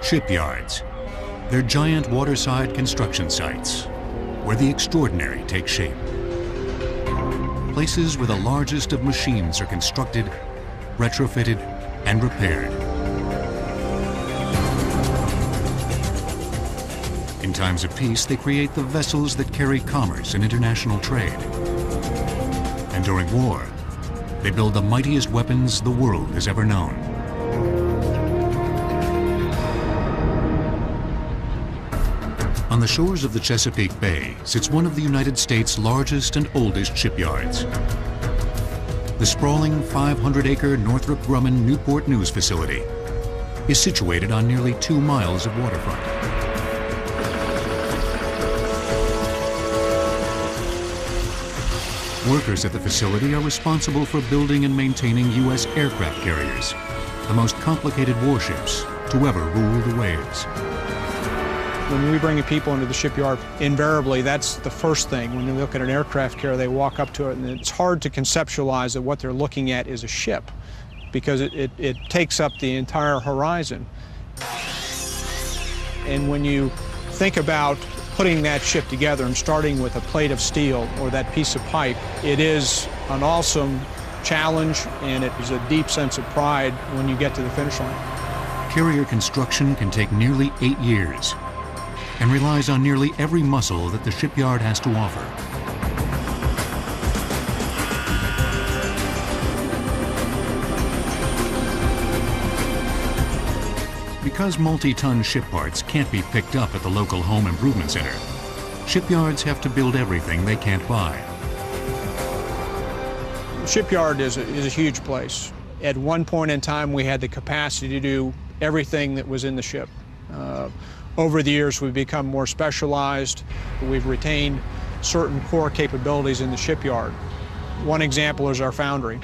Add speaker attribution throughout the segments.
Speaker 1: Shipyards. They're giant waterside construction sites where the extraordinary takes shape. Places where the largest of machines are constructed, retrofitted, and repaired. In times of peace, they create the vessels that carry commerce and international trade. And during war, they build the mightiest weapons the world has ever known. On the shores of the Chesapeake Bay sits one of the United States' largest and oldest shipyards. The sprawling 500-acre Northrop Grumman Newport News facility is situated on nearly 2 miles of waterfront. Workers at the facility are responsible for building and maintaining U.S. aircraft carriers, the most complicated warships to ever rule the waves.
Speaker 2: When we bring people into the shipyard, invariably that's the first thing. When they look at an aircraft carrier, they walk up to it, and it's hard to conceptualize that what they're looking at is a ship, because it takes up the entire horizon. And when you think about putting that ship together and starting with a plate of steel or that piece of pipe, it is an awesome challenge, and it is a deep sense of pride when you get to the finish line.
Speaker 1: Carrier construction can take nearly 8 years and relies on nearly every muscle that the shipyard has to offer. Because multi-ton ship parts can't be picked up at the local home improvement center, shipyards have to build everything they can't buy.
Speaker 2: The shipyard is a huge place. At one point in time, we had the capacity to do everything that was in the ship. Over the years, we've become more specialized. We've retained certain core capabilities in the shipyard. One example is our foundry.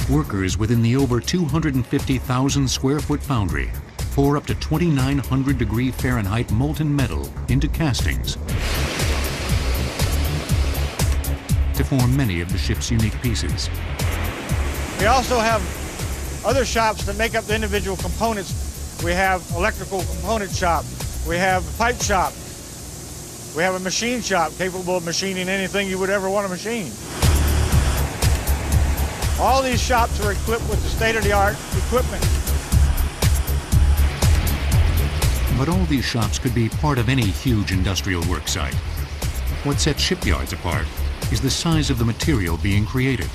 Speaker 1: Workers within the over 250,000 square foot foundry pour up to 2,900 degree Fahrenheit molten metal into castings to form many of the ship's unique pieces.
Speaker 3: We also have other shops that make up the individual components. We have electrical component shop, we have pipe shop, we have a machine shop capable of machining anything you would ever want to machine. All these shops are equipped with the state-of-the-art equipment.
Speaker 1: But all these shops could be part of any huge industrial work site. What sets shipyards apart is the size of the material being created,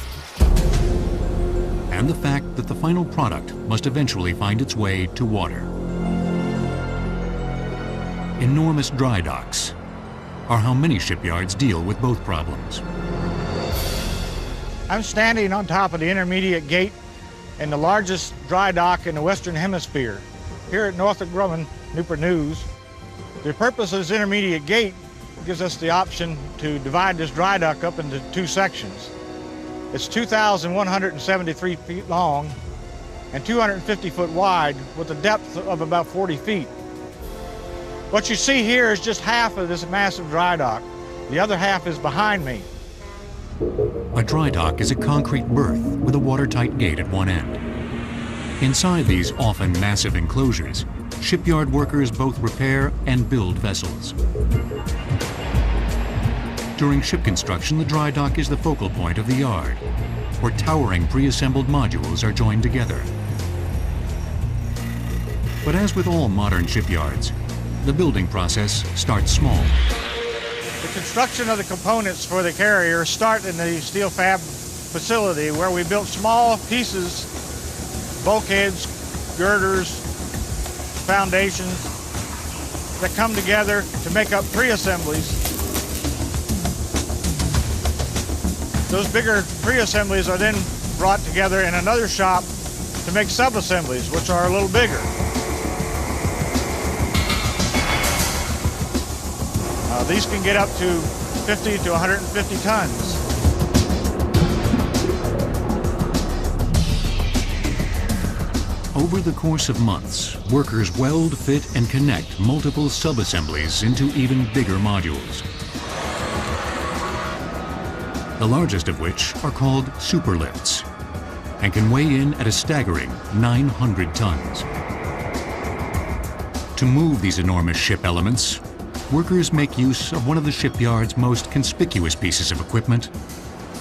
Speaker 1: and the fact that the final product must eventually find its way to water. Enormous dry docks are how many shipyards deal with both problems.
Speaker 3: I'm standing on top of the intermediate gate in the largest dry dock in the Western Hemisphere. Here at Northrop Grumman Newport News, the purpose of this intermediate gate gives us the option to divide this dry dock up into 2 sections. It's 2,173 feet long and 250 foot wide with a depth of about 40 feet. What you see here is just half of this massive dry dock. The other half is behind me.
Speaker 1: A dry dock is a concrete berth with a watertight gate at one end. Inside these often massive enclosures, shipyard workers both repair and build vessels. During ship construction, the dry dock is the focal point of the yard, where towering pre-assembled modules are joined together. But as with all modern shipyards, the building process starts small.
Speaker 3: The construction of the components for the carrier start in the steel fab facility, where we built small pieces, bulkheads, girders, foundations that come together to make up pre-assemblies. Those bigger pre-assemblies are then brought together in another shop to make sub-assemblies, which are a little bigger. These can get up to 50 to 150 tons.
Speaker 1: Over the course of months, workers weld, fit, and connect multiple sub-assemblies into even bigger modules. The largest of which are called superlifts and can weigh in at a staggering 900 tons. To move these enormous ship elements, workers make use of one of the shipyard's most conspicuous pieces of equipment,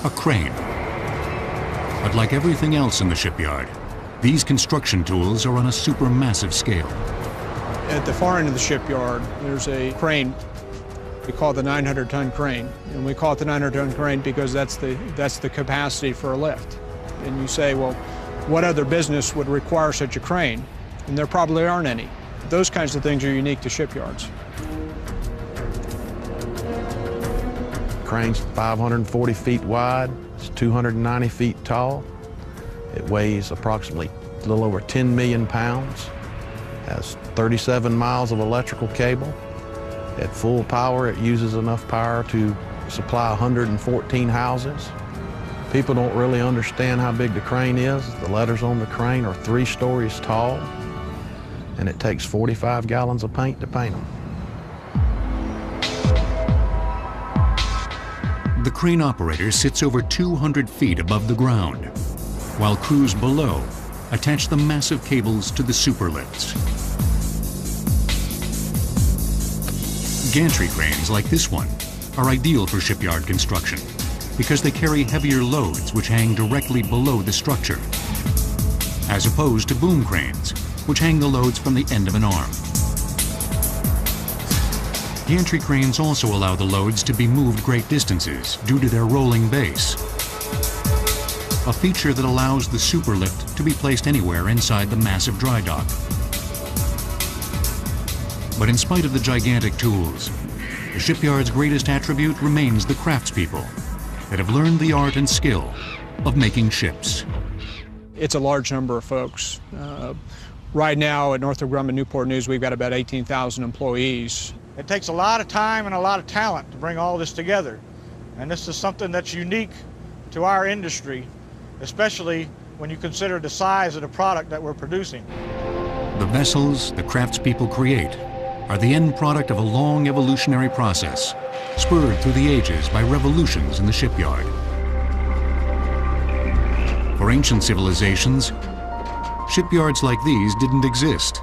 Speaker 1: a crane. But like everything else in the shipyard, these construction tools are on a supermassive scale.
Speaker 2: At the far end of the shipyard, there's a crane. We call it the 900-ton crane. And we call it the 900-ton crane because that's the capacity for a lift. And you say, well, what other business would require such a crane? And there probably aren't any. Those kinds of things are unique to shipyards.
Speaker 4: Crane's 540 feet wide, it's 290 feet tall. It weighs approximately a little over 10 million pounds, has 37 miles of electrical cable. At full power, it uses enough power to supply 114 houses. People don't really understand how big the crane is. The letters on the crane are 3 stories tall, and it takes 45 gallons of paint to paint them.
Speaker 1: The crane operator sits over 200 feet above the ground, while crews below attach the massive cables to the superlifts. Gantry cranes like this one are ideal for shipyard construction because they carry heavier loads which hang directly below the structure, as opposed to boom cranes, which hang the loads from the end of an arm. Gantry cranes also allow the loads to be moved great distances due to their rolling base, a feature that allows the superlift to be placed anywhere inside the massive dry dock. But in spite of the gigantic tools, the shipyard's greatest attribute remains the craftspeople that have learned the art and skill of making ships.
Speaker 2: It's a large number of folks. Right now at Northrop Grumman Newport News, we've got about 18,000 employees.
Speaker 3: It takes a lot of time and a lot of talent to bring all this together. And this is something that's unique to our industry, especially when you consider the size of the product that we're producing.
Speaker 1: The vessels the craftspeople create are the end product of a long evolutionary process, spurred through the ages by revolutions in the shipyard. For ancient civilizations, shipyards like these didn't exist.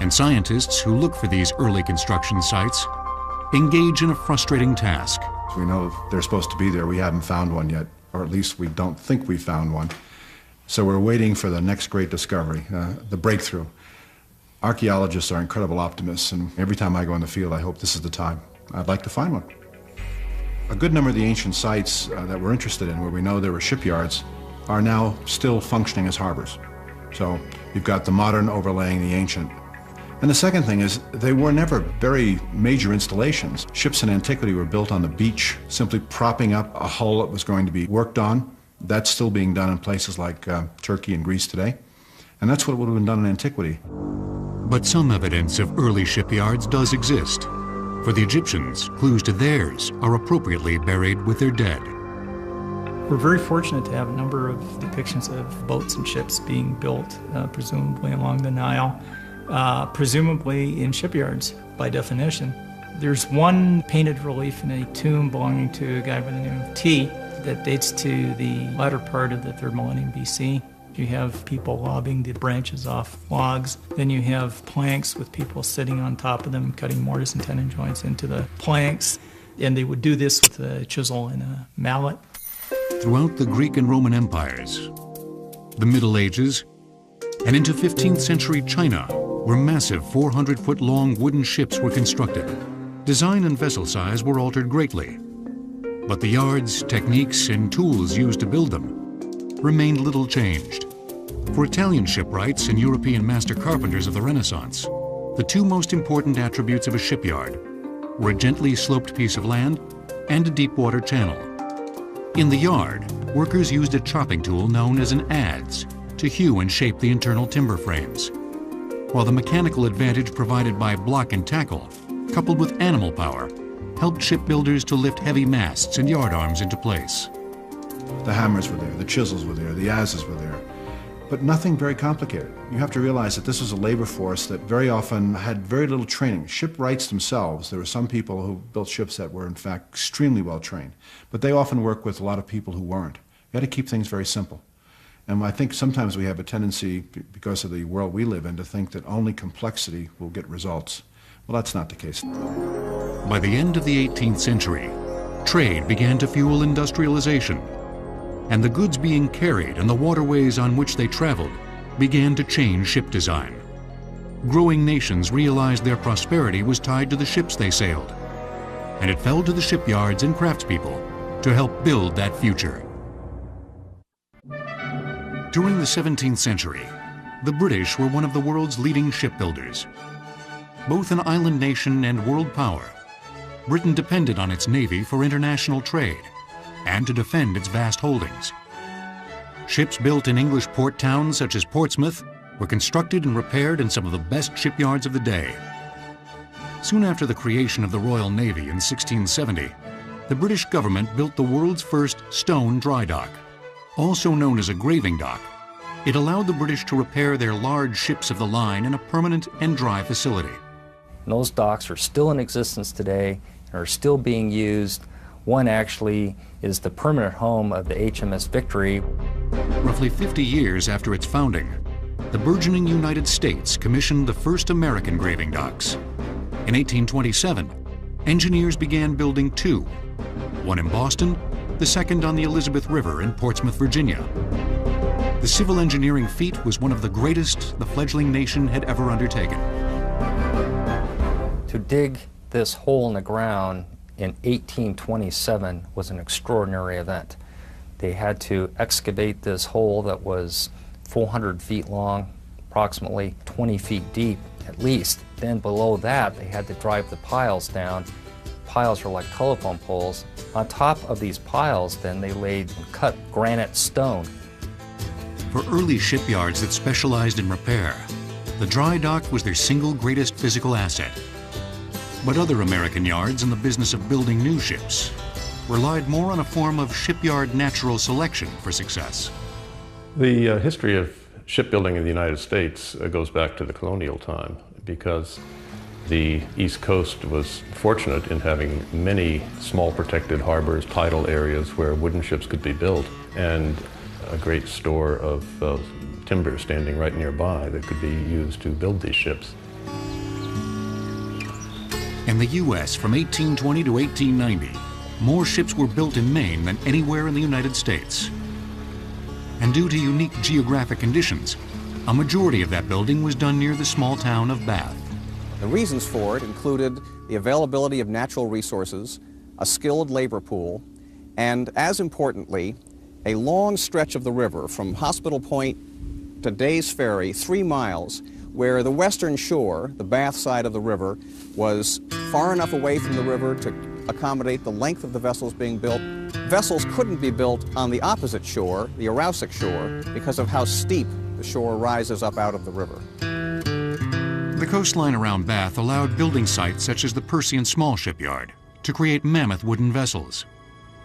Speaker 1: And scientists who look for these early construction sites engage in a frustrating task.
Speaker 5: We know they're supposed to be there. We haven't found one yet, or at least we don't think we found one. So we're waiting for the next great discovery, the breakthrough. Archaeologists are incredible optimists, and every time I go in the field, I hope this is the time. I'd like to find one. A good number of the ancient sites that we're interested in, where we know there were shipyards, are now still functioning as harbors. So you've got the modern overlaying the ancient. And the second thing is, they were never very major installations. Ships in antiquity were built on the beach, simply propping up a hull that was going to be worked on. That's still being done in places like Turkey and Greece today. And that's what would have been done in antiquity.
Speaker 1: But some evidence of early shipyards does exist. For the Egyptians, clues to theirs are appropriately buried with their dead.
Speaker 6: We're very fortunate to have a number of depictions of boats and ships being built, presumably along the Nile, presumably in shipyards by definition. There's one painted relief in a tomb belonging to a guy by the name of T that dates to the latter part of the 3rd millennium BC. You have people lobbing the branches off logs. Then you have planks with people sitting on top of them, cutting mortise and tenon joints into the planks. And they would do this with a chisel and a mallet.
Speaker 1: Throughout the Greek and Roman empires, the Middle Ages, and into 15th century China, where massive 400-foot-long wooden ships were constructed, design and vessel size were altered greatly. But the yards, techniques, and tools used to build them remained little changed. For Italian shipwrights and European master carpenters of the Renaissance, the 2 most important attributes of a shipyard were a gently sloped piece of land and a deep water channel. In the yard, workers used a chopping tool known as an adze to hew and shape the internal timber frames, while the mechanical advantage provided by block and tackle, coupled with animal power, helped shipbuilders to lift heavy masts and yard arms into place.
Speaker 5: The hammers were there, the chisels were there, the adzes were there. but nothing very complicated. You have to realize that this was a labor force that very often had very little training. Shipwrights themselves, there were some people who built ships that were in fact extremely well trained, but they often work with a lot of people who weren't. You had to keep things very simple. And I think sometimes we have a tendency, because of the world we live in, to think that only complexity will get results. Well, that's not the case.
Speaker 1: By the end of the 18th century, trade began to fuel industrialization, and the goods being carried and the waterways on which they traveled began to change ship design. Growing nations realized their prosperity was tied to the ships they sailed, and it fell to the shipyards and craftspeople to help build that future. During the 17th century, the British were one of the world's leading shipbuilders. Both an island nation and world power, Britain depended on its navy for international trade and to defend its vast holdings. Ships built in English port towns such as Portsmouth were constructed and repaired in some of the best shipyards of the day. Soon after the creation of the Royal Navy in 1670, the British government built the world's first stone dry dock. Also known as a graving dock, it allowed the British to repair their large ships of the line in a permanent and dry facility.
Speaker 7: And those docks are still in existence today and are still being used. One actually is the permanent home of the HMS Victory.
Speaker 1: Roughly 50 years after its founding, the burgeoning United States commissioned the first American graving docks. In 1827, engineers began building two, one in Boston, the second on the Elizabeth River in Portsmouth, Virginia. The civil engineering feat was one of the greatest the fledgling nation had ever undertaken.
Speaker 7: To dig this hole in the ground in 1827 was an extraordinary event. They had to excavate this hole that was 400 feet long, approximately 20 feet deep at least. Then below that, they had to drive the piles down. Piles were like telephone poles. On top of these piles, then they laid and cut granite stone.
Speaker 1: For early shipyards that specialized in repair, the dry dock was their single greatest physical asset. But other American yards in the business of building new ships relied more on a form of shipyard natural selection for success.
Speaker 8: The history of shipbuilding in the United States goes back to the colonial time, because the East Coast was fortunate in having many small protected harbors, tidal areas where wooden ships could be built, and a great store of timber standing right nearby that could be used to build these ships.
Speaker 1: In the U.S. from 1820 to 1890, more ships were built in Maine than anywhere in the United States. And due to unique geographic conditions, a majority of that building was done near the small town of Bath.
Speaker 9: The reasons for it included the availability of natural resources, a skilled labor pool, and, as importantly, a long stretch of the river from Hospital Point to Days Ferry, 3 miles, where the western shore, the Bath side of the river, was far enough away from the river to accommodate the length of the vessels being built. Vessels couldn't be built on the opposite shore, the Aroostook shore, because of how steep the shore rises up out of the river.
Speaker 1: The coastline around Bath allowed building sites such as the Percy and Small Shipyard to create mammoth wooden vessels,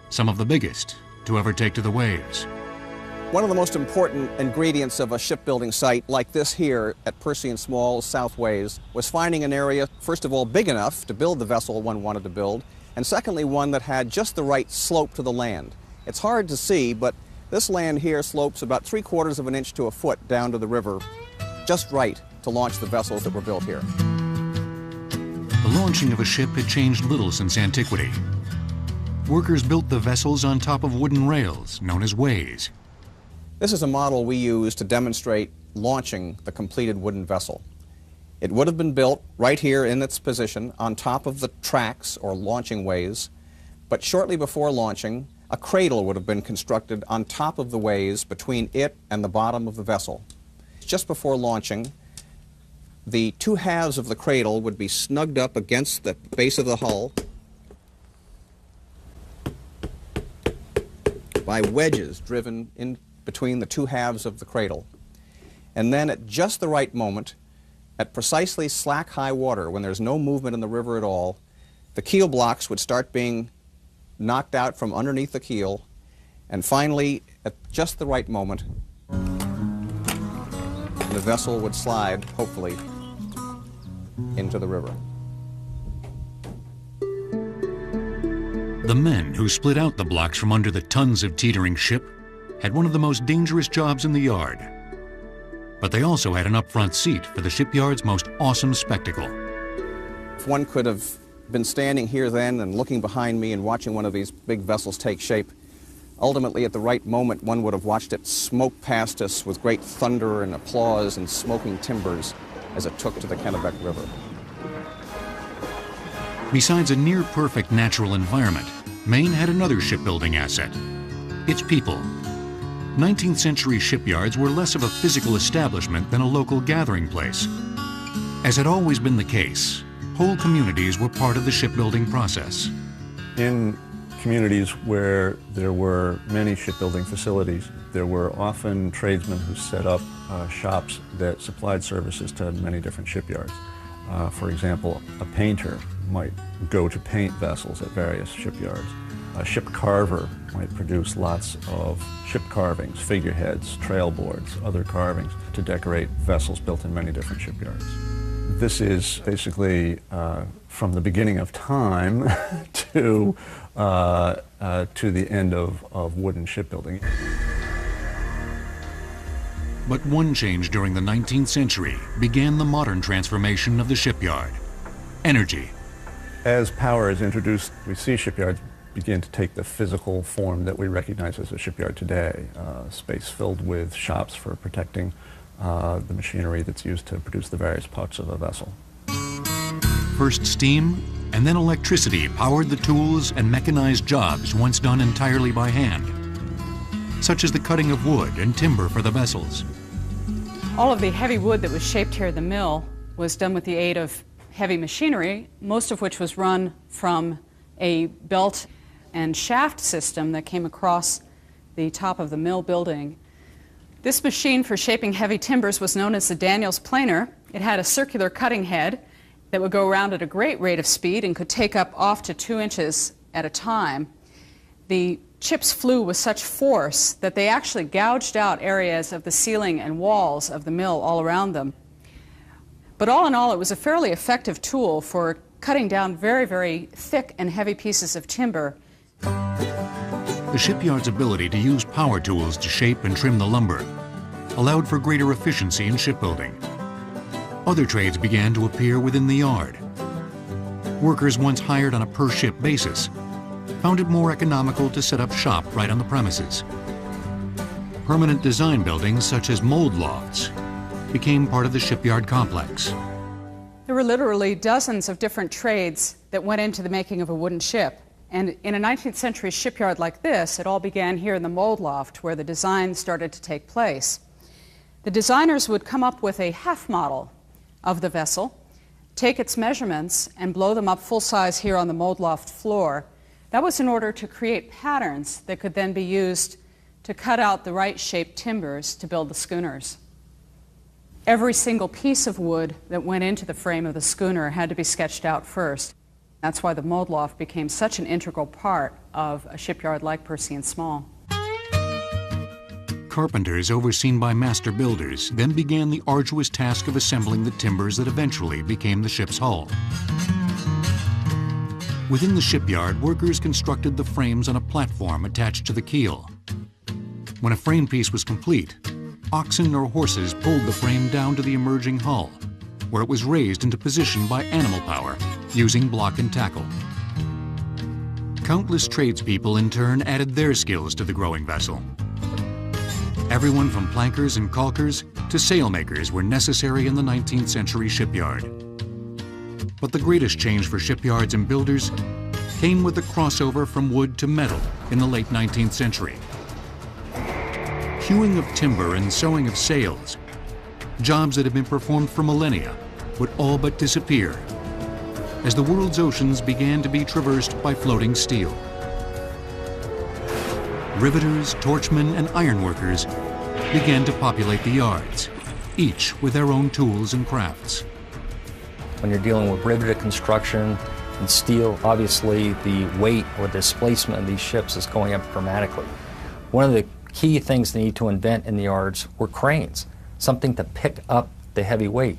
Speaker 1: some of the biggest to ever take to the waves.
Speaker 9: One of the most important ingredients of a shipbuilding site like this here at Percy and Small's South Ways was finding an area, first of all, big enough to build the vessel one wanted to build, and secondly, one that had just the right slope to the land. It's hard to see, but this land here slopes about 3/4 of an inch to a foot down to the river, just right to launch the vessels that were built here.
Speaker 1: The launching of a ship had changed little since antiquity. Workers built the vessels on top of wooden rails, known as ways.
Speaker 9: This is a model we use to demonstrate launching the completed wooden vessel. It would have been built right here in its position on top of the tracks or launching ways, but shortly before launching, a cradle would have been constructed on top of the ways between it and the bottom of the vessel. Just before launching, the 2 halves of the cradle would be snugged up against the base of the hull by wedges driven in between the 2 halves of the cradle. And then at just the right moment, at precisely slack high water, when there's no movement in the river at all, the keel blocks would start being knocked out from underneath the keel, and finally, at just the right moment, and the vessel would slide, hopefully, into the river.
Speaker 1: The men who split out the blocks from under the tons of teetering ship had one of the most dangerous jobs in the yard. But they also had an upfront seat for the shipyard's most awesome spectacle.
Speaker 9: If one could have been standing here then and looking behind me and watching one of these big vessels take shape, ultimately at the right moment one would have watched it smoke past us with great thunder and applause and smoking timbers as it took to the Kennebec River.
Speaker 1: Besides a near-perfect natural environment, Maine had another shipbuilding asset: its people. 19th century shipyards were less of a physical establishment than a local gathering place. As had always been the case, whole communities were part of the shipbuilding process.
Speaker 10: In communities where there were many shipbuilding facilities, there were often tradesmen who set up shops that supplied services to many different shipyards. For example, a painter might go to paint vessels at various shipyards. A ship carver might produce lots of ship carvings, figureheads, trail boards, other carvings to decorate vessels built in many different shipyards. This is basically from the beginning of time to the end of wooden shipbuilding.
Speaker 1: But one change during the 19th century began the modern transformation of the shipyard: energy.
Speaker 10: As power is introduced, we see shipyards begin to take the physical form that we recognize as a shipyard today. Space filled with shops for protecting the machinery that's used to produce the various parts of a vessel.
Speaker 1: First steam and then electricity powered the tools and mechanized jobs once done entirely by hand, such as the cutting of wood and timber for the vessels.
Speaker 11: All of the heavy wood that was shaped here at the mill was done with the aid of heavy machinery, most of which was run from a belt and shaft system that came across the top of the mill building. This machine for shaping heavy timbers was known as the Daniels planer. It had a circular cutting head that would go around at a great rate of speed and could take up off to 2 inches at a time. The chips flew with such force that they actually gouged out areas of the ceiling and walls of the mill all around them. But all in all, it was a fairly effective tool for cutting down very, very thick and heavy pieces of timber.
Speaker 1: The shipyard's ability to use power tools to shape and trim the lumber allowed for greater efficiency in shipbuilding. Other trades began to appear within the yard. Workers once hired on a per-ship basis found it more economical to set up shop right on the premises. Permanent design buildings such as mold lofts became part of the shipyard complex.
Speaker 11: There were literally dozens of different trades that went into the making of a wooden ship. And in a 19th century shipyard like this, it all began here in the mold loft where the design started to take place. The designers would come up with a half model of the vessel, take its measurements, and blow them up full size here on the mold loft floor. That was in order to create patterns that could then be used to cut out the right shaped timbers to build the schooners. Every single piece of wood that went into the frame of the schooner had to be sketched out first. That's why the mold loft became such an integral part of a shipyard like Percy and Small.
Speaker 1: Carpenters, overseen by master builders, then began the arduous task of assembling the timbers that eventually became the ship's hull. Within the shipyard, workers constructed the frames on a platform attached to the keel. When a frame piece was complete, oxen or horses pulled the frame down to the emerging hull, where it was raised into position by animal power, using block and tackle. Countless tradespeople in turn added their skills to the growing vessel. Everyone from plankers and caulkers to sailmakers were necessary in the 19th century shipyard. But the greatest change for shipyards and builders came with the crossover from wood to metal in the late 19th century. Hewing of timber and sewing of sails, jobs that had been performed for millennia, would all but disappear as the world's oceans began to be traversed by floating steel. Riveters, torchmen, and ironworkers began to populate the yards, each with their own tools and crafts.
Speaker 7: When you're dealing with riveted construction and steel, obviously the weight or displacement of these ships is going up dramatically. One of the key things they need to invent in the yards were cranes. something to pick up the heavy weight.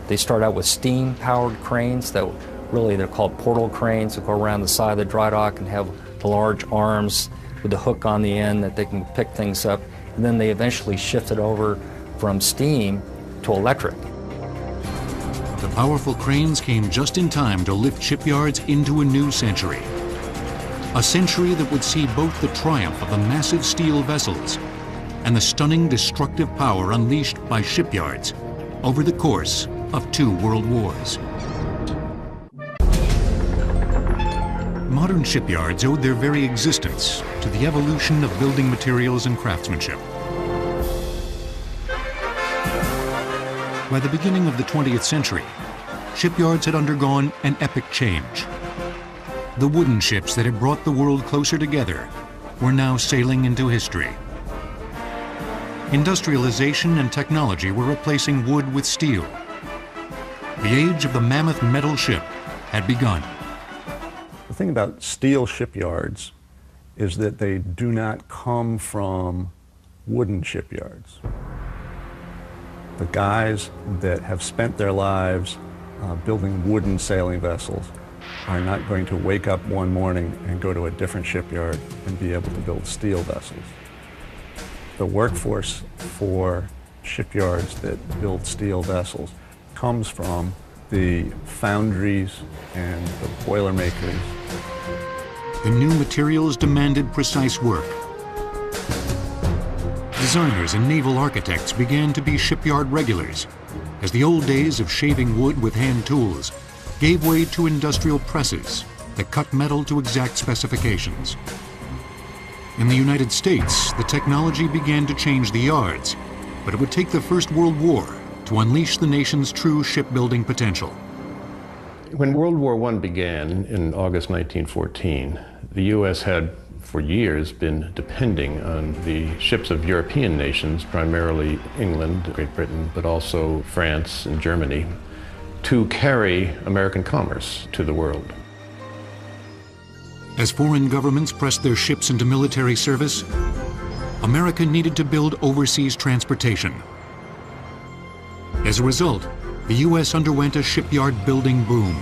Speaker 7: They start out with steam-powered cranes that really they're called portal cranes that go around the side of the dry dock and have the large arms with the hook on the end that they can pick things up. And then they eventually shifted over from steam to electric.
Speaker 1: The powerful cranes came just in time to lift shipyards into a new century. A century that would see both the triumph of the massive steel vessels and the stunning destructive power unleashed by shipyards over the course of 2 world wars. Modern shipyards owed their very existence to the evolution of building materials and craftsmanship. By the beginning of the 20th century, shipyards had undergone an epic change. The wooden ships that had brought the world closer together were now sailing into history. Industrialization and technology were replacing wood with steel. The age of the mammoth metal ship had begun.
Speaker 10: The thing about steel shipyards is that they do not come from wooden shipyards. The guys that have spent their lives building wooden sailing vessels are not going to wake up one morning and go to a different shipyard and be able to build steel vessels. The workforce for shipyards that build steel vessels comes from the foundries and the boilermakers.
Speaker 1: The new materials demanded precise work. Designers and naval architects began to be shipyard regulars, as the old days of shaving wood with hand tools gave way to industrial presses that cut metal to exact specifications. In the United States, the technology began to change the yards, but it would take the First World War to unleash the nation's true shipbuilding potential.
Speaker 8: When World War I began in August 1914, the U.S. had for years been depending on the ships of European nations, primarily England, Great Britain, but also France and Germany, to carry American commerce to the world.
Speaker 1: As foreign governments pressed their ships into military service, America needed to build overseas transportation. As a result, the U.S. underwent a shipyard building boom.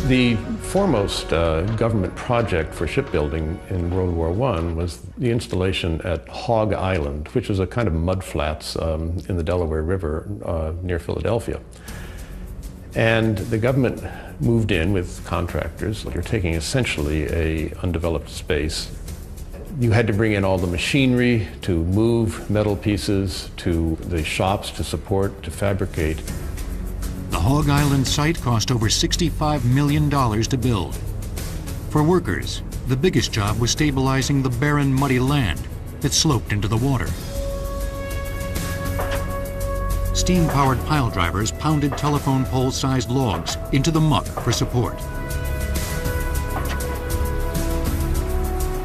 Speaker 8: The foremost government project for shipbuilding in World War I was the installation at Hog Island, which was a kind of mud flats in the Delaware River near Philadelphia. And the government moved in with contractors. You're taking essentially an undeveloped space. You had to bring in all the machinery to move metal pieces, to the shops to support, to fabricate.
Speaker 1: The Hog Island site cost over $65 million to build. For workers, the biggest job was stabilizing the barren, muddy land that sloped into the water. Steam-powered pile drivers pounded telephone pole-sized logs into the muck for support.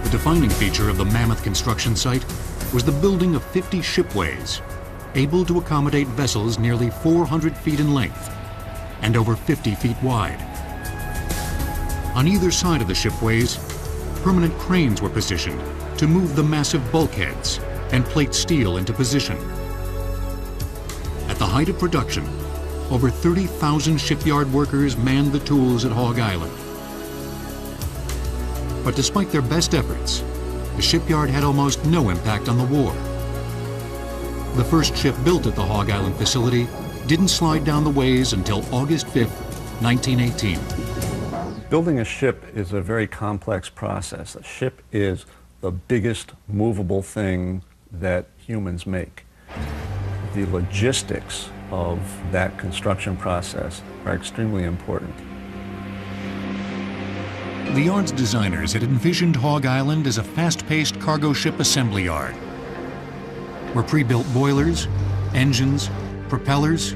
Speaker 1: The defining feature of the mammoth construction site was the building of 50 shipways, able to accommodate vessels nearly 400 feet in length and over 50 feet wide. On either side of the shipways, permanent cranes were positioned to move the massive bulkheads and plate steel into position. At the height of production, over 30,000 shipyard workers manned the tools at Hog Island. But despite their best efforts, the shipyard had almost no impact on the war. The first ship built at the Hog Island facility didn't slide down the ways until August 5, 1918.
Speaker 10: Building a ship is a very complex process. A ship is the biggest movable thing that humans make. The logistics of that construction process are extremely important.
Speaker 1: The yard's designers had envisioned Hog Island as a fast-paced cargo ship assembly yard, where pre-built boilers, engines, propellers,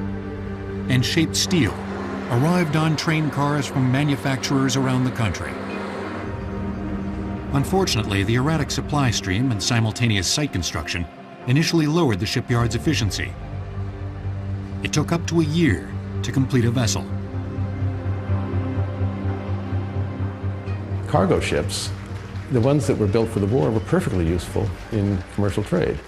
Speaker 1: and shaped steel arrived on train cars from manufacturers around the country. Unfortunately, the erratic supply stream and simultaneous site construction initially lowered the shipyard's efficiency. It took up to a year to complete a vessel.
Speaker 8: Cargo ships the ones that were built for the war were perfectly useful in commercial trade.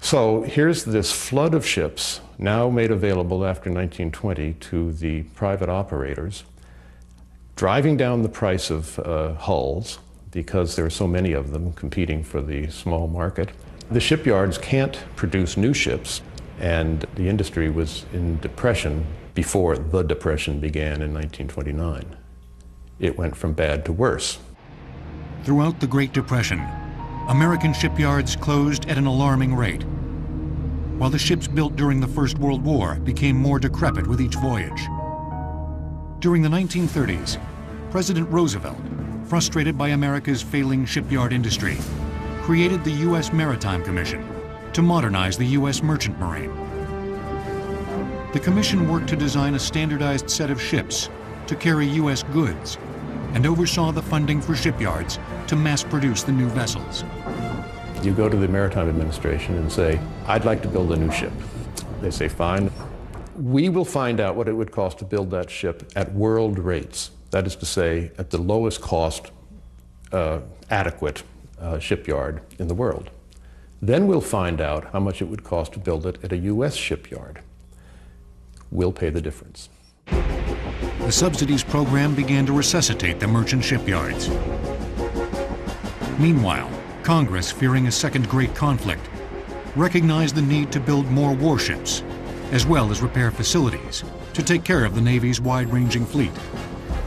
Speaker 8: So here's this flood of ships now made available after 1920 to the private operators, driving down the price of hulls because there are so many of them competing for the small market. The shipyards can't produce new ships, and the industry was in depression before the Depression began in 1929. It went from bad to worse.
Speaker 1: Throughout the Great Depression, American shipyards closed at an alarming rate, while the ships built during the First World War became more decrepit with each voyage. During the 1930s, President Roosevelt, frustrated by America's failing shipyard industry, created the U.S. Maritime Commission to modernize the U.S. Merchant Marine. The commission worked to design a standardized set of ships to carry U.S. goods and oversaw the funding for shipyards to mass produce the new vessels.
Speaker 8: You go to the Maritime Administration and say, I'd like to build a new ship. They say, fine. We will find out what it would cost to build that ship at world rates. That is to say, at the lowest cost adequate shipyard in the world. Then we'll find out how much it would cost to build it at a U.S. shipyard. We'll pay the difference.
Speaker 1: The subsidies program began to resuscitate the merchant shipyards. Meanwhile, Congress, fearing a second great conflict, recognized the need to build more warships, as well as repair facilities, to take care of the Navy's wide-ranging fleet.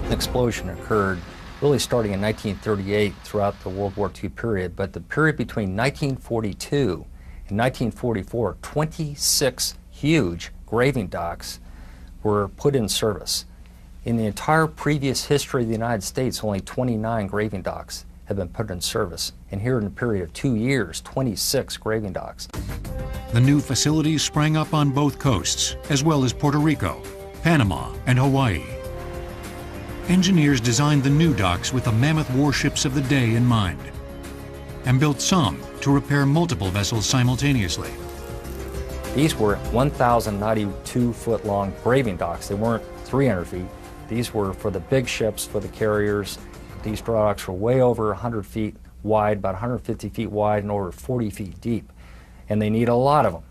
Speaker 7: An explosion occurred really starting in 1938 throughout the World War II period, but the period between 1942 and 1944, 26 huge graving docks were put in service. In the entire previous history of the United States, only 29 graving docks have been put in service. And here in a period of 2 years, 26 graving docks.
Speaker 1: The new facilities sprang up on both coasts, as well as Puerto Rico, Panama, and Hawaii. Engineers designed the new docks with the mammoth warships of the day in mind, and built some to repair multiple vessels simultaneously.
Speaker 7: These were 1,092-foot-long graving docks. They weren't 300 feet. These were for the big ships, for the carriers. These dry docks were way over 100 feet wide, about 150 feet wide, and over 40 feet deep. And they need a lot of them.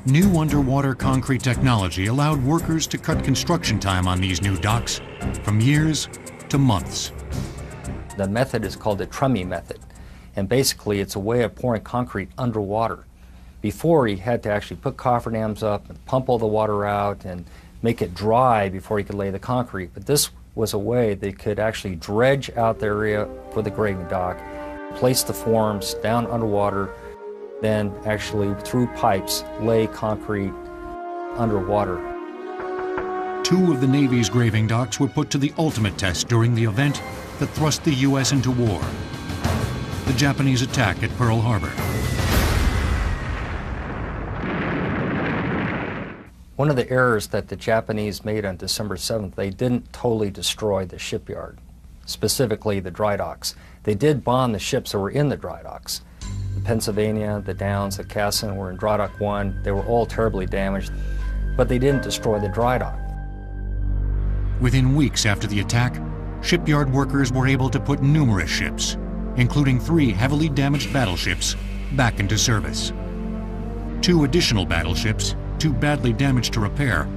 Speaker 1: New underwater concrete technology allowed workers to cut construction time on these new docks from years to months.
Speaker 7: The method is called the Tremie method, and basically it's a way of pouring concrete underwater. Before, he had to actually put cofferdams up and pump all the water out and make it dry before he could lay the concrete. But this was a way they could actually dredge out the area for the graving dock, place the forms down underwater, then actually through pipes lay concrete underwater.
Speaker 1: Two of the Navy's graving docks were put to the ultimate test during the event that thrust the U.S. into war, the Japanese attack at Pearl Harbor.
Speaker 7: One of the errors that the Japanese made on December 7th, they didn't totally destroy the shipyard, specifically the dry docks. They did bomb the ships that were in the dry docks. The Pennsylvania, the Downs, the Cassin were in dry dock 1. They were all terribly damaged, but they didn't destroy the dry dock.
Speaker 1: Within weeks after the attack, shipyard workers were able to put numerous ships, including 3 heavily damaged battleships, back into service. 2 additional battleships, too badly damaged to repair,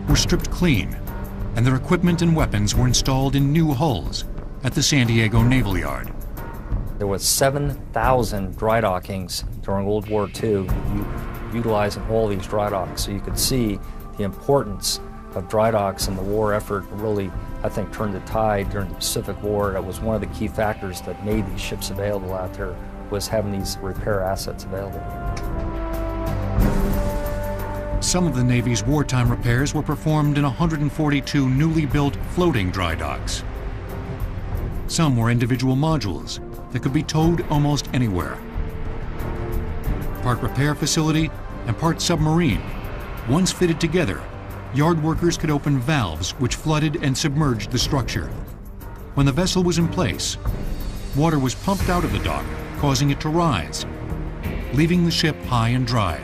Speaker 1: were stripped clean, and their equipment and weapons were installed in new hulls at the San Diego Naval Yard.
Speaker 7: There was 7,000 dry dockings during World War II, utilizing all these dry docks. So you could see the importance of dry docks in the war effort really, I think, turned the tide during the Pacific War. That was one of the key factors that made these ships available out there, was having these repair assets available.
Speaker 1: Some of the Navy's wartime repairs were performed in 142 newly built floating dry docks. Some were individual modules that could be towed almost anywhere. Part repair facility and part submarine. Once fitted together, yard workers could open valves which flooded and submerged the structure. When the vessel was in place, water was pumped out of the dock, causing it to rise, leaving the ship high and dry.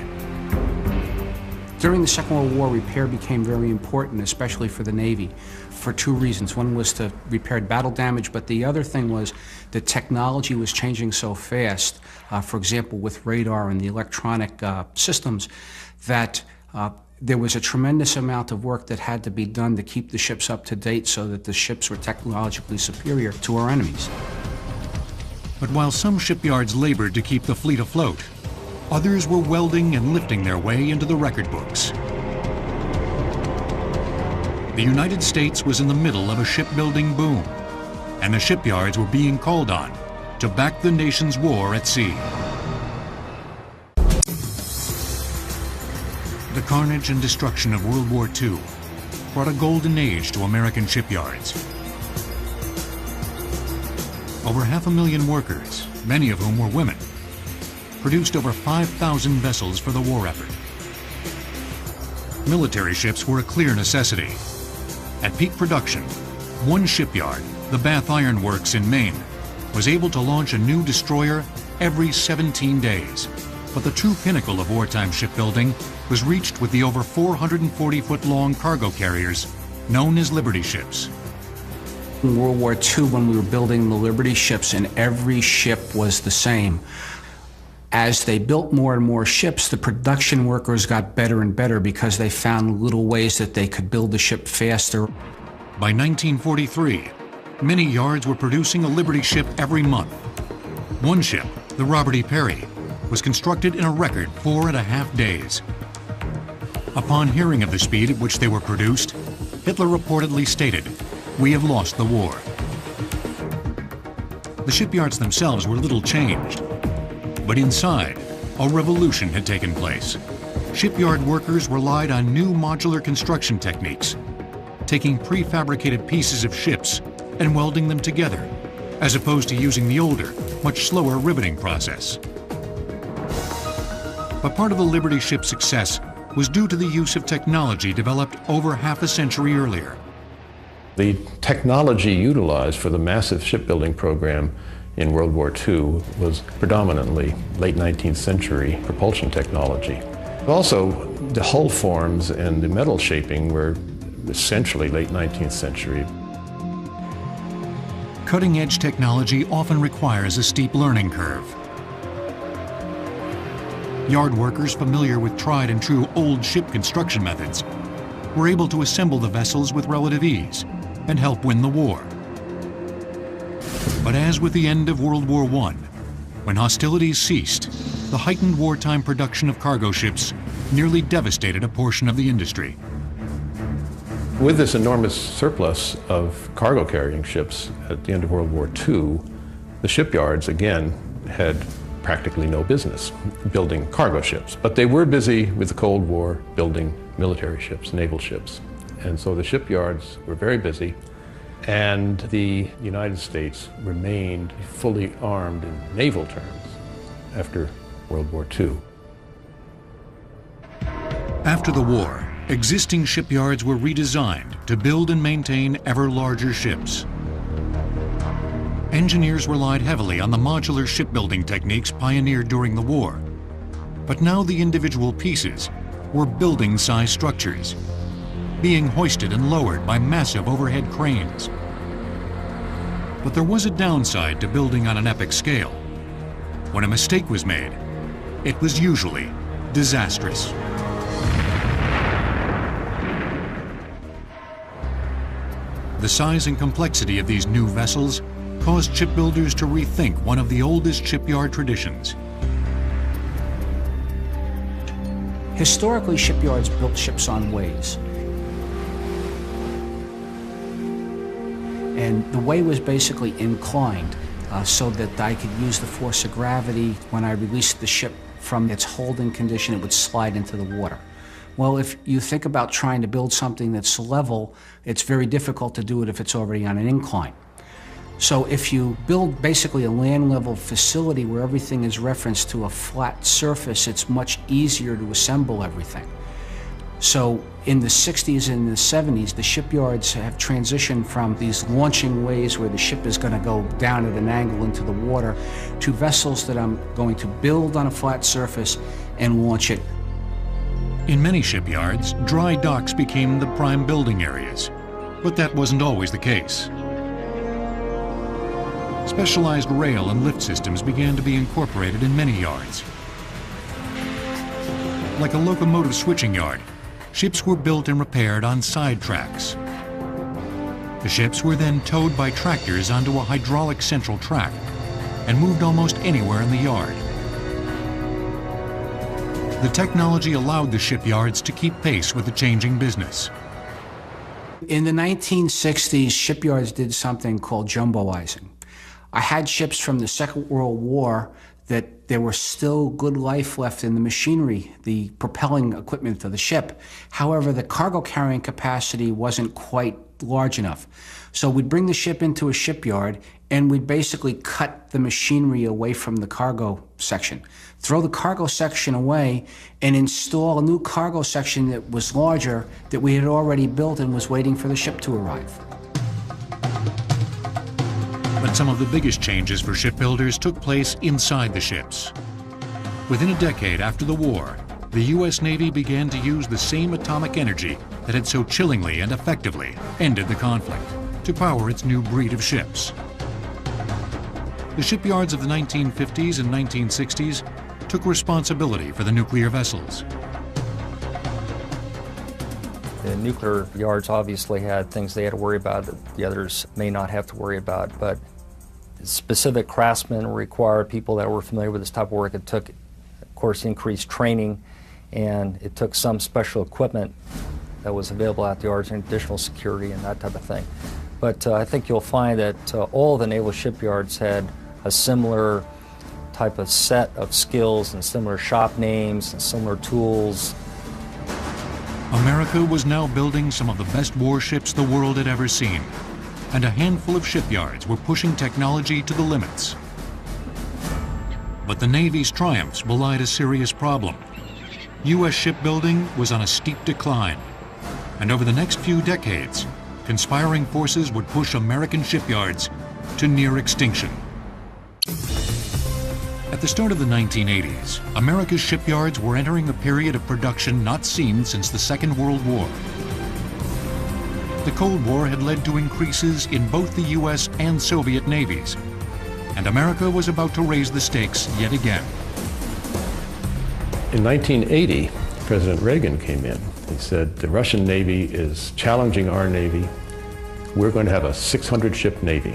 Speaker 12: During the Second World War, repair became very important, especially for the Navy, for two reasons. One was to repair battle damage, but the other thing was the technology was changing so fast, for example, with radar and the electronic systems, that there was a tremendous amount of work that had to be done to keep the ships up to date so that the ships were technologically superior to our enemies.
Speaker 1: But while some shipyards labored to keep the fleet afloat, others were welding and lifting their way into the record books. The United States was in the middle of a shipbuilding boom, and the shipyards were being called on to back the nation's war at sea. The carnage and destruction of World War II brought a golden age to American shipyards. Over 500,000 workers, many of whom were women, produced over 5,000 vessels for the war effort. Military ships were a clear necessity. At peak production, one shipyard, the Bath Iron Works in Maine, was able to launch a new destroyer every 17 days. But the true pinnacle of wartime shipbuilding was reached with the over 440-foot-long cargo carriers known as Liberty ships.
Speaker 12: In World War II, when we were building the Liberty ships, and every ship was the same, as they built more and more ships, the production workers got better and better because they found little ways that they could build the ship faster.
Speaker 1: By 1943, many yards were producing a Liberty ship every month. One ship, the Robert E. Perry, was constructed in a record 4.5 days. Upon hearing of the speed at which they were produced, Hitler reportedly stated, "We have lost the war." The shipyards themselves were little changed. But inside, a revolution had taken place. Shipyard workers relied on new modular construction techniques, taking prefabricated pieces of ships and welding them together, as opposed to using the older, much slower riveting process. But part of the Liberty ship's success was due to the use of technology developed over half a century earlier.
Speaker 8: The technology utilized for the massive shipbuilding program in World War II was predominantly late 19th century propulsion technology. Also, the hull forms and the metal shaping were essentially late 19th century.
Speaker 1: Cutting-edge technology often requires a steep learning curve. Yard workers familiar with tried and true old ship construction methods were able to assemble the vessels with relative ease and help win the war. But as with the end of World War I, when hostilities ceased, the heightened wartime production of cargo ships nearly devastated a portion of the industry.
Speaker 8: With this enormous surplus of cargo carrying ships at the end of World War II, the shipyards again had practically no business building cargo ships. But they were busy with the Cold War building military ships, naval ships. And so the shipyards were very busy. And the United States remained fully armed in naval terms after World War II.
Speaker 1: After the war, existing shipyards were redesigned to build and maintain ever larger ships. Engineers relied heavily on the modular shipbuilding techniques pioneered during the war. But now the individual pieces were building-sized structures, being hoisted and lowered by massive overhead cranes. But there was a downside to building on an epic scale. When a mistake was made, it was usually disastrous. The size and complexity of these new vessels caused shipbuilders to rethink one of the oldest shipyard traditions.
Speaker 12: Historically, shipyards built ships on ways. And the way was basically inclined so that I could use the force of gravity. When I released the ship from its holding condition, it would slide into the water. Well, if you think about trying to build something that's level, it's very difficult to do it if it's already on an incline. So if you build basically a land-level facility where everything is referenced to a flat surface, it's much easier to assemble everything. So in the 60s and the 70s, the shipyards have transitioned from these launching ways where the ship is going to go down at an angle into the water to vessels that I'm going to build on a flat surface and launch it
Speaker 1: In many shipyards, dry docks became the prime building areas, but that wasn't always the case. Specialized rail and lift systems began to be incorporated in many yards. Like a locomotive switching yard, ships were built and repaired on side tracks. The ships were then towed by tractors onto a hydraulic central track and moved almost anywhere in the yard. The technology allowed the shipyards to keep pace with the changing business.
Speaker 12: In the 1960s, shipyards did something called jumboizing. I had ships from the Second World War that there was still good life left in the machinery, the propelling equipment of the ship. However, the cargo carrying capacity wasn't quite large enough. So we'd bring the ship into a shipyard and we'd basically cut the machinery away from the cargo section, throw the cargo section away and install a new cargo section that was larger that we had already built and was waiting for the ship to arrive.
Speaker 1: But some of the biggest changes for shipbuilders took place inside the ships. Within a decade after the war, the U.S. Navy began to use the same atomic energy that had so chillingly and effectively ended the conflict to power its new breed of ships. The shipyards of the 1950s and 1960s took responsibility for the nuclear vessels.
Speaker 7: The nuclear yards obviously had things they had to worry about that the others may not have to worry about, but specific craftsmen required, people that were familiar with this type of work. It took, of course, increased training, and it took some special equipment that was available at the yards and additional security and that type of thing. But I think you'll find that all the naval shipyards had a similar type of set of skills and similar shop names and similar tools.
Speaker 1: America was now building some of the best warships the world had ever seen, and a handful of shipyards were pushing technology to the limits. But the Navy's triumphs belied a serious problem. U.S. shipbuilding was on a steep decline, and over the next few decades, conspiring forces would push American shipyards to near extinction. At the start of the 1980s, America's shipyards were entering a period of production not seen since the Second World War. The Cold War had led to increases in both the U.S. and Soviet navies, and America was about to raise the stakes yet again.
Speaker 8: In 1980, President Reagan came in. He said, the Russian Navy is challenging our Navy. We're going to have a 600-ship Navy.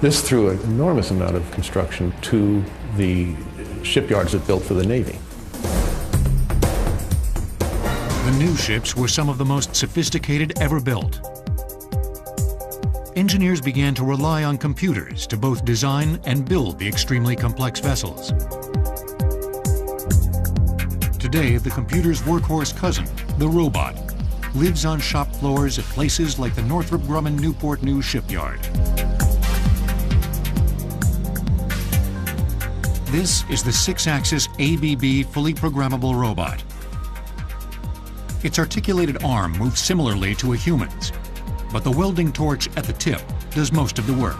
Speaker 8: This threw an enormous amount of construction to the shipyards that built for the Navy.
Speaker 1: The new ships were some of the most sophisticated ever built. Engineers began to rely on computers to both design and build the extremely complex vessels. Today, the computer's workhorse cousin, the robot, lives on shop floors at places like the Northrop Grumman Newport News shipyard. This is the 6-axis ABB fully programmable robot. Its articulated arm moves similarly to a human's, but the welding torch at the tip does most of the work.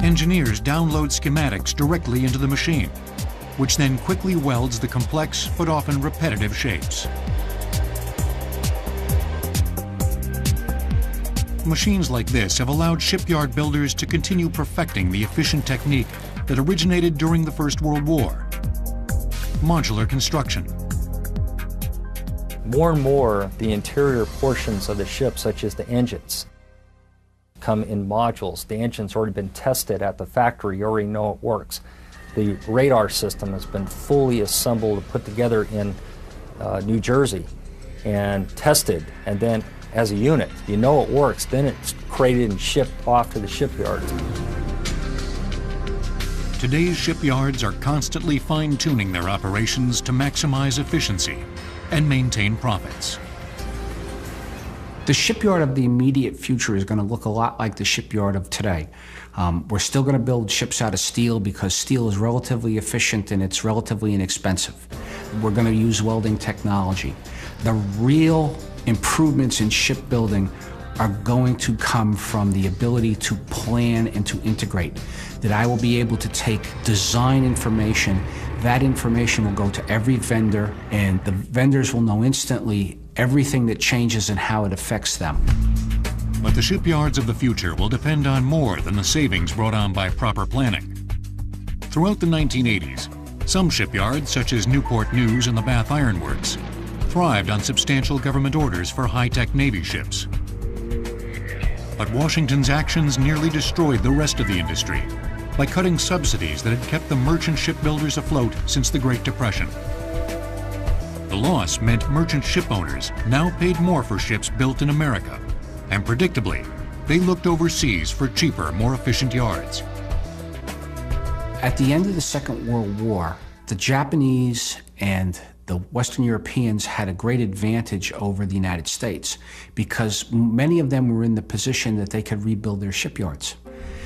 Speaker 1: Engineers download schematics directly into the machine, which then quickly welds the complex but often repetitive shapes. Machines like this have allowed shipyard builders to continue perfecting the efficient technique that originated during the First World War: modular construction.
Speaker 7: More and more, the interior portions of the ship, such as the engines, come in modules. The engine's already been tested at the factory. You already know it works. The radar system has been fully assembled and put together in New Jersey and tested, and then as a unit, you know it works, then it's created and shipped off to the shipyards.
Speaker 1: Today's shipyards are constantly fine-tuning their operations to maximize efficiency and maintain profits.
Speaker 12: The shipyard of the immediate future is going to look a lot like the shipyard of today. We're still going to build ships out of steel because steel is relatively efficient and it's relatively inexpensive. We're going to use welding technology. The real improvements in shipbuilding are going to come from the ability to plan and to integrate. That I will be able to take design information, that information will go to every vendor, and the vendors will know instantly everything that changes and how it affects them.
Speaker 1: But the shipyards of the future will depend on more than the savings brought on by proper planning. Throughout the 1980s, some shipyards, such as Newport News and the Bath Iron Works, thrived on substantial government orders for high-tech Navy ships. But Washington's actions nearly destroyed the rest of the industry by cutting subsidies that had kept the merchant shipbuilders afloat since the Great Depression. The loss meant merchant ship owners now paid more for ships built in America, and predictably, they looked overseas for cheaper, more efficient yards.
Speaker 12: At the end of the Second World War, the Japanese and the Western Europeans had a great advantage over the United States because many of them were in the position that they could rebuild their shipyards.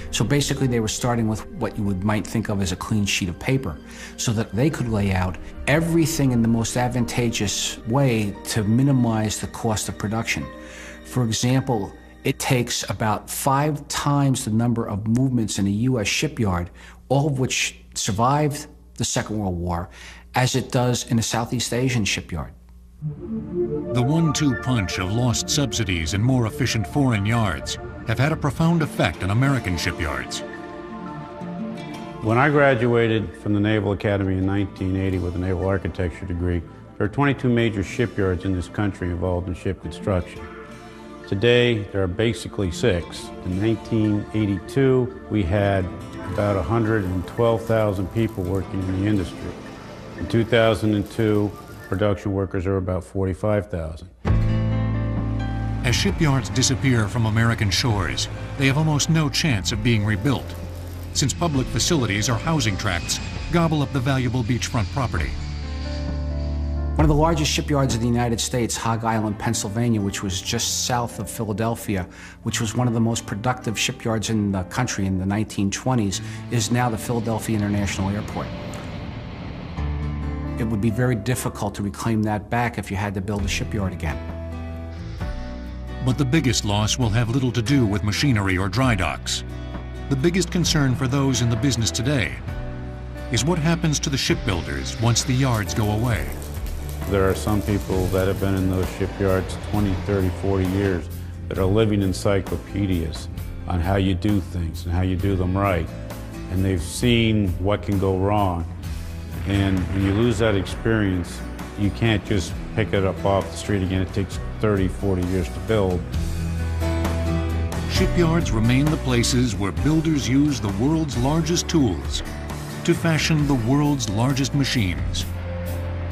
Speaker 12: So basically they were starting with what you might think of as a clean sheet of paper so that they could lay out everything in the most advantageous way to minimize the cost of production. For example, it takes about 5 times the number of movements in a U.S. shipyard, all of which survived the Second World War, as it does in a Southeast Asian shipyard.
Speaker 1: The 1-2 punch of lost subsidies and more efficient foreign yards have had a profound effect on American shipyards.
Speaker 13: When I graduated from the Naval Academy in 1980 with a naval architecture degree, there are 22 major shipyards in this country involved in ship construction. Today, there are basically 6. In 1982, we had about 112,000 people working in the industry. In 2002, production workers are about 45,000.
Speaker 1: As shipyards disappear from American shores, they have almost no chance of being rebuilt, since public facilities or housing tracts gobble up the valuable beachfront property.
Speaker 12: One of the largest shipyards in the United States, Hog Island, Pennsylvania, which was just south of Philadelphia, which was one of the most productive shipyards in the country in the 1920s, is now the Philadelphia International Airport. It would be very difficult to reclaim that back if you had to build a shipyard again.
Speaker 1: But the biggest loss will have little to do with machinery or dry docks. The biggest concern for those in the business today is what happens to the shipbuilders once the yards go away.
Speaker 13: There are some people that have been in those shipyards 20, 30, 40 years that are living encyclopedias on how you do things and how you do them right. And they've seen what can go wrong. And when you lose that experience, you can't just pick it up off the street again. It takes 30, 40 years to build.
Speaker 1: Shipyards remain the places where builders use the world's largest tools to fashion the world's largest machines.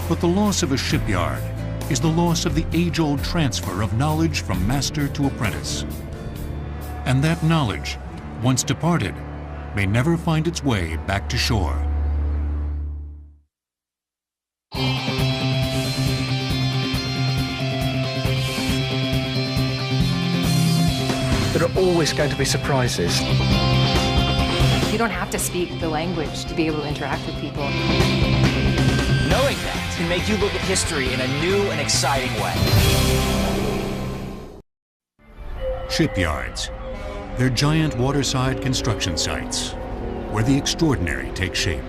Speaker 1: But the loss of a shipyard is the loss of the age-old transfer of knowledge from master to apprentice. And that knowledge, once departed, may never find its way back to shore.
Speaker 14: There are always going to be surprises.
Speaker 15: You don't have to speak the language to be able to interact with people.
Speaker 16: Knowing that can make you look at history in a new and exciting way.
Speaker 1: Shipyards. They're giant waterside construction sites where the extraordinary takes shape.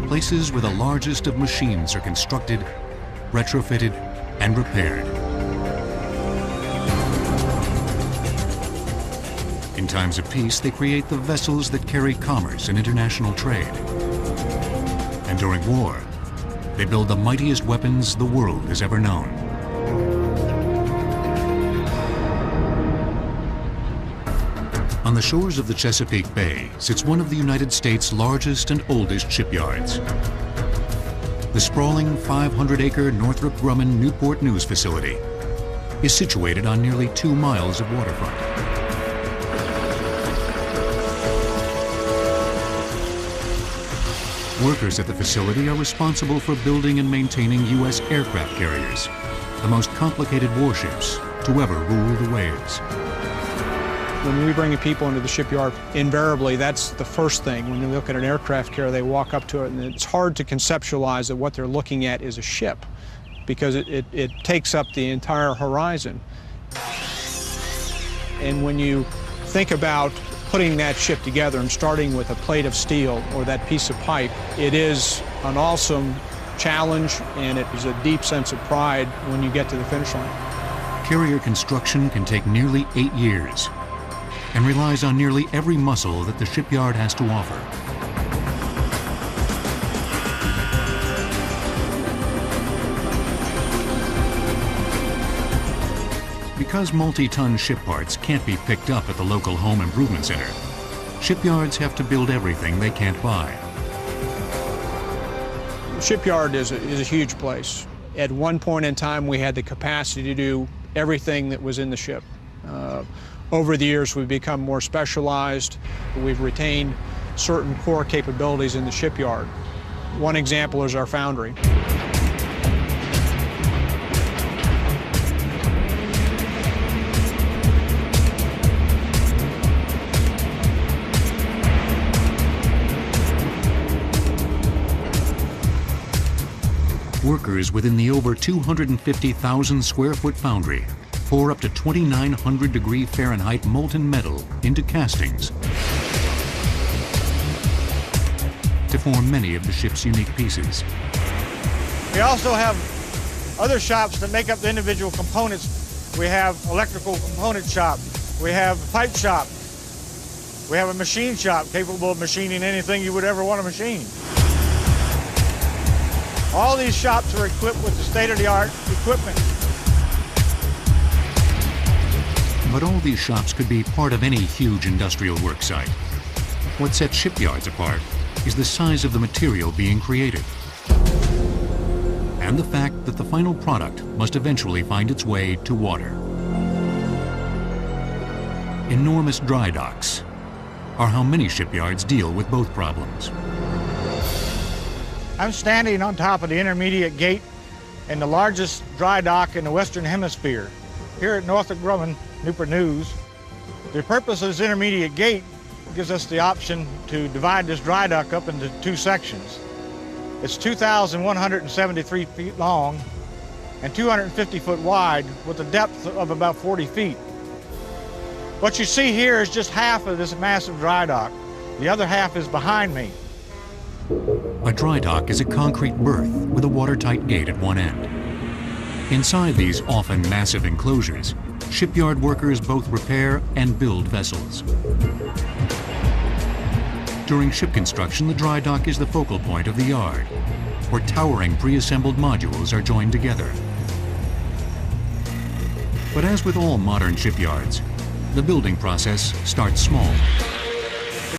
Speaker 1: Places where the largest of machines are constructed, retrofitted, and repaired. In times of peace, they create the vessels that carry commerce and international trade. And during war, they build the mightiest weapons the world has ever known. On the shores of the Chesapeake Bay sits one of the United States' largest and oldest shipyards. The sprawling 500-acre Northrop Grumman Newport News facility is situated on nearly 2 miles of waterfront. Workers at the facility are responsible for building and maintaining U.S. aircraft carriers, the most complicated warships to ever rule the waves.
Speaker 2: When we bring people into the shipyard, invariably that's the first thing. When you look at an aircraft carrier, they walk up to it, and it's hard to conceptualize that what they're looking at is a ship, because it takes up the entire horizon. And when you think about putting that ship together and starting with a plate of steel or that piece of pipe, it is an awesome challenge, and it is a deep sense of pride when you get to the finish line.
Speaker 1: Carrier construction can take nearly 8 years and relies on nearly every muscle that the shipyard has to offer. Because multi-ton ship parts can't be picked up at the local home improvement center, shipyards have to build everything they can't buy.
Speaker 2: The shipyard is a huge place. At one point in time, we had the capacity to do everything that was in the ship. Over the years, we've become more specialized. We've retained certain core capabilities in the shipyard. One example is our foundry.
Speaker 1: Workers within the over 250,000 square foot foundry pour up to 2,900 degree Fahrenheit molten metal into castings to form many of the ship's unique pieces.
Speaker 3: We also have other shops that make up the individual components. We have electrical component shop, we have pipe shop, we have a machine shop capable of machining anything you would ever want to machine. All these shops are equipped with the state-of-the-art equipment.
Speaker 1: But all these shops could be part of any huge industrial work site. What sets shipyards apart is the size of the material being created and the fact that the final product must eventually find its way to water. Enormous dry docks are how many shipyards deal with both problems.
Speaker 3: I'm standing on top of the intermediate gate in the largest dry dock in the Western Hemisphere, here at Northrop Grumman, Newport News. The purpose of this intermediate gate gives us the option to divide this dry dock up into 2 sections. It's 2,173 feet long and 250 foot wide with a depth of about 40 feet. What you see here is just half of this massive dry dock. The other half is behind me.
Speaker 1: A dry dock is a concrete berth with a watertight gate at one end. Inside these often massive enclosures, shipyard workers both repair and build vessels. During ship construction, the dry dock is the focal point of the yard, where towering pre-assembled modules are joined together. But as with all modern shipyards, the building process starts small.